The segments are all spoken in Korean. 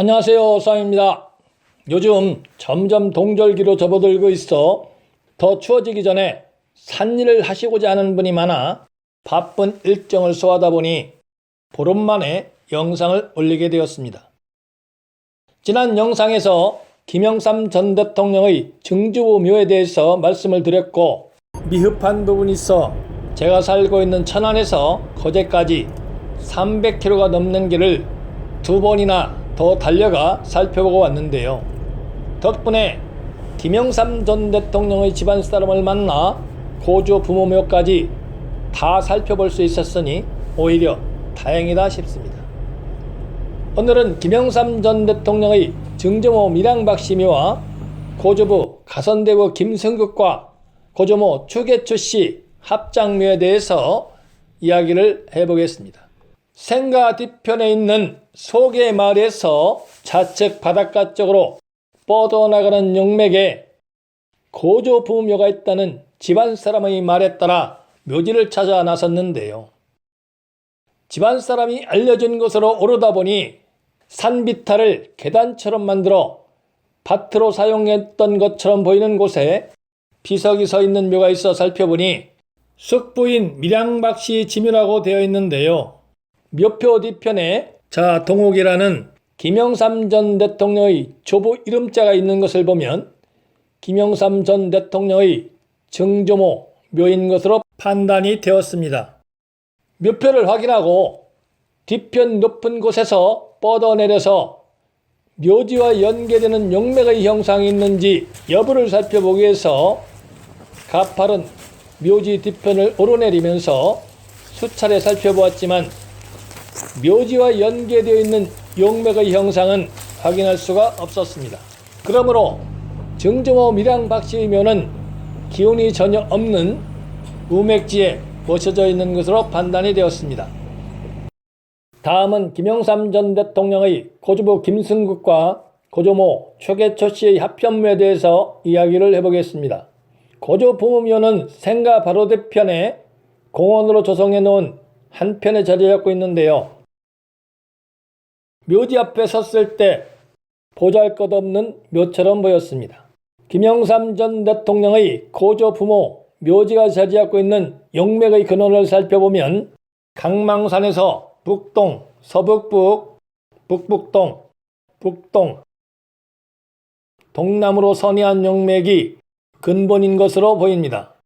안녕하세요, 쌈입니다. 요즘 점점 동절기로 접어들고 있어 더 추워지기 전에 산일을 하시고자 하는 분이 많아 바쁜 일정을 소화하다 보니 보름 만에 영상을 올리게 되었습니다. 지난 영상에서 김영삼 전 대통령의 증조부 묘에 대해서 말씀을 드렸고, 미흡한 부분이 있어 제가 살고 있는 천안에서 거제까지 300km가 넘는 길을 2번이나 더 달려가 살펴보고 왔는데요. 덕분에 김영삼 전 대통령의 집안 사람을 만나 고조 부모묘까지 다 살펴볼 수 있었으니 오히려 다행이다 싶습니다. 오늘은 김영삼 전 대통령의 증조모 밀양박씨묘와 고조부 가선대부 김승국과 고조모 추계초씨 합장묘에 대해서 이야기를 해보겠습니다. 생가 뒤편에 있는 소계마을에서 좌측 바닷가 쪽으로 뻗어나가는 용맥에 고조 부모묘가 있다는 집안 사람의 말에 따라 묘지를 찾아 나섰는데요. 집안 사람이 알려준 곳으로 오르다 보니 산비탈을 계단처럼 만들어 밭으로 사용했던 것처럼 보이는 곳에 비석이 서 있는 묘가 있어 살펴보니 숙부인 밀양박씨 지묘라고 되어 있는데요. 묘표 뒤편에 자동옥이라는 김영삼 전 대통령의 조부 이름자가 있는 것을 보면 김영삼 전 대통령의 증조모 묘인 것으로 판단이 되었습니다. 묘표를 확인하고 뒤편 높은 곳에서 뻗어내려서 묘지와 연계되는 용맥의 형상이 있는지 여부를 살펴보기 위해서 가파른 묘지 뒤편을 오르내리면서 수차례 살펴보았지만 묘지와 연계되어 있는 용맥의 형상은 확인할 수가 없었습니다. 그러므로 증조모 밀양박씨의 묘는 기운이 전혀 없는 우맥지에 모셔져 있는 것으로 판단이 되었습니다. 다음은 김영삼 전 대통령의 고조부 김승국과 고조모 추계초씨의 합편묘에 대해서 이야기를 해보겠습니다. 고조 부모묘는 생가 바로 뒤편에 공원으로 조성해 놓은 한편에 자리 잡고 있는데요. 묘지 앞에 섰을 때 보잘것없는 묘처럼 보였습니다. 김영삼 전 대통령의 고조 부모 묘지가 자리 잡고 있는 용맥의 근원을 살펴보면 강망산에서 북동, 서북북, 북북동, 북동, 동남으로 선이한 용맥이 근본인 것으로 보입니다.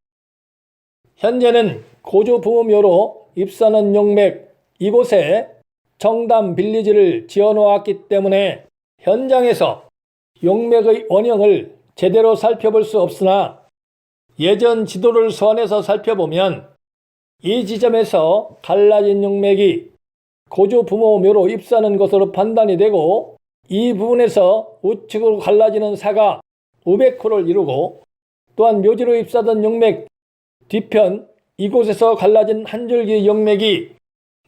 현재는 고조 부모묘로 입사하는 용맥 이곳에 청담 빌리지를 지어놓았기 때문에 현장에서 용맥의 원형을 제대로 살펴볼 수 없으나 예전 지도를 소환해서 살펴보면 이 지점에서 갈라진 용맥이 고조 부모묘로 입사하는 것으로 판단이 되고, 이 부분에서 우측으로 갈라지는 사가 우백호를 이루고, 또한 묘지로 입사하던 용맥 뒤편 이곳에서 갈라진 한 줄기 용맥이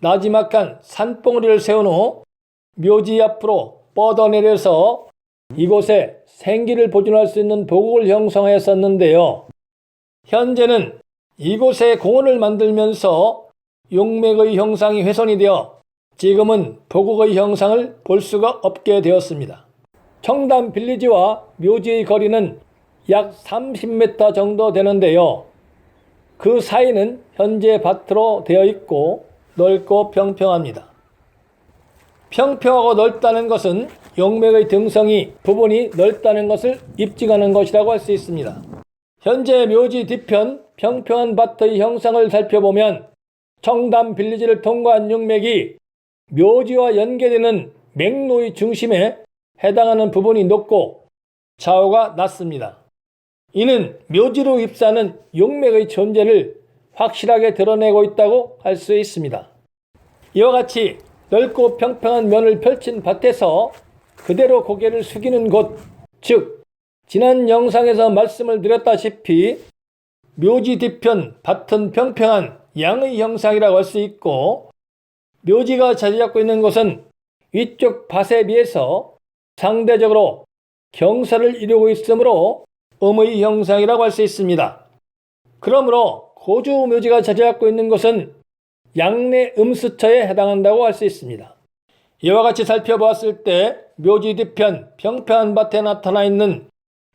나지막한 산봉우리를 세운 후 묘지 앞으로 뻗어내려서 이곳에 생기를 보존할 수 있는 보곡을 형성하였었는데요. 현재는 이곳에 공원을 만들면서 용맥의 형상이 훼손이 되어 지금은 보곡의 형상을 볼 수가 없게 되었습니다. 청담 빌리지와 묘지의 거리는 약 30m 정도 되는데요. 그 사이는 현재 밭으로 되어 있고 넓고 평평합니다. 평평하고 넓다는 것은 용맥의 등성이 부분이 넓다는 것을 입증하는 것이라고 할 수 있습니다. 현재 묘지 뒤편 평평한 밭의 형상을 살펴보면 청담 빌리지를 통과한 용맥이 묘지와 연계되는 맥로의 중심에 해당하는 부분이 높고 좌우가 낮습니다. 이는 묘지로 입사하는 용맥의 존재를 확실하게 드러내고 있다고 할 수 있습니다. 이와 같이 넓고 평평한 면을 펼친 밭에서 그대로 고개를 숙이는 곳, 즉 지난 영상에서 말씀을 드렸다시피 묘지 뒤편 밭은 평평한 양의 형상이라고 할 수 있고, 묘지가 자리 잡고 있는 곳은 위쪽 밭에 비해서 상대적으로 경사를 이루고 있으므로 음의 형상이라고 할 수 있습니다. 그러므로 고조 묘지가 자리 잡고 있는 곳은 양내 음수처에 해당한다고 할 수 있습니다. 이와 같이 살펴보았을 때 묘지 뒤편 평평한 밭에 나타나 있는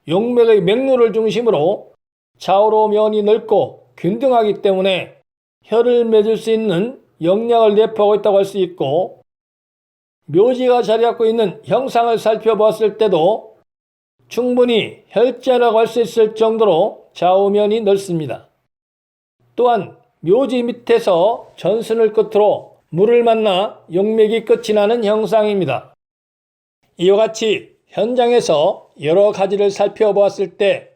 용맥의 맥로를 중심으로 좌우로 면이 넓고 균등하기 때문에 혀를 맺을 수 있는 영양을 내포하고 있다고 할 수 있고, 묘지가 자리 잡고 있는 형상을 살펴보았을 때도 충분히 혈자라고 할 수 있을 정도로 좌우면이 넓습니다. 또한 묘지 밑에서 전순을 끝으로 물을 만나 용맥이 끝이 나는 형상입니다. 이와 같이 현장에서 여러 가지를 살펴보았을 때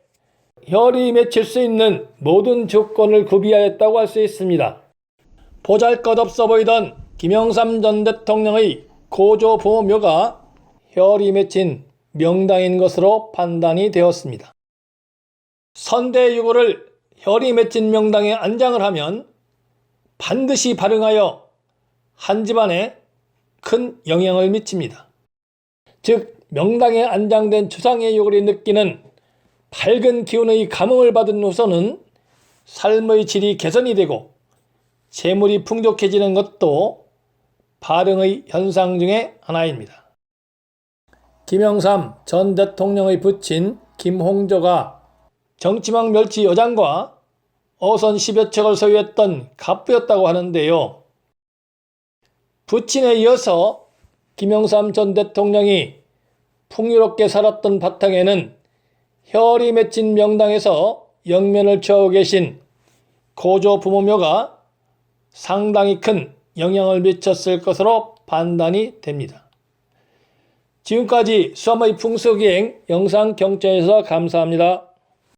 혈이 맺힐 수 있는 모든 조건을 구비하였다고 할 수 있습니다. 보잘것없어 보이던 김영삼 전 대통령의 고조 부모묘가 혈이 맺힌 명당인 것으로 판단이 되었습니다. 선대유고를 혈이 맺힌 명당에 안장을 하면 반드시 발흥하여 한 집안에 큰 영향을 미칩니다. 즉 명당에 안장된 조상의 유골이 느끼는 밝은 기운의 감흥을 받은 후서는 삶의 질이 개선이 되고 재물이 풍족해지는 것도 발흥의 현상 중에 하나입니다. 김영삼 전 대통령의 부친 김홍조가 정치망 멸치 여장과 어선 10여 척을 소유했던 갑부였다고 하는데요. 부친에 이어서 김영삼 전 대통령이 풍요롭게 살았던 바탕에는 혈이 맺힌 명당에서 영면을 취하고 계신 고조 부모묘가 상당히 큰 영향을 미쳤을 것으로 판단이 됩니다. 지금까지 수암의 풍수기행 영상 경청해주셔서 감사합니다.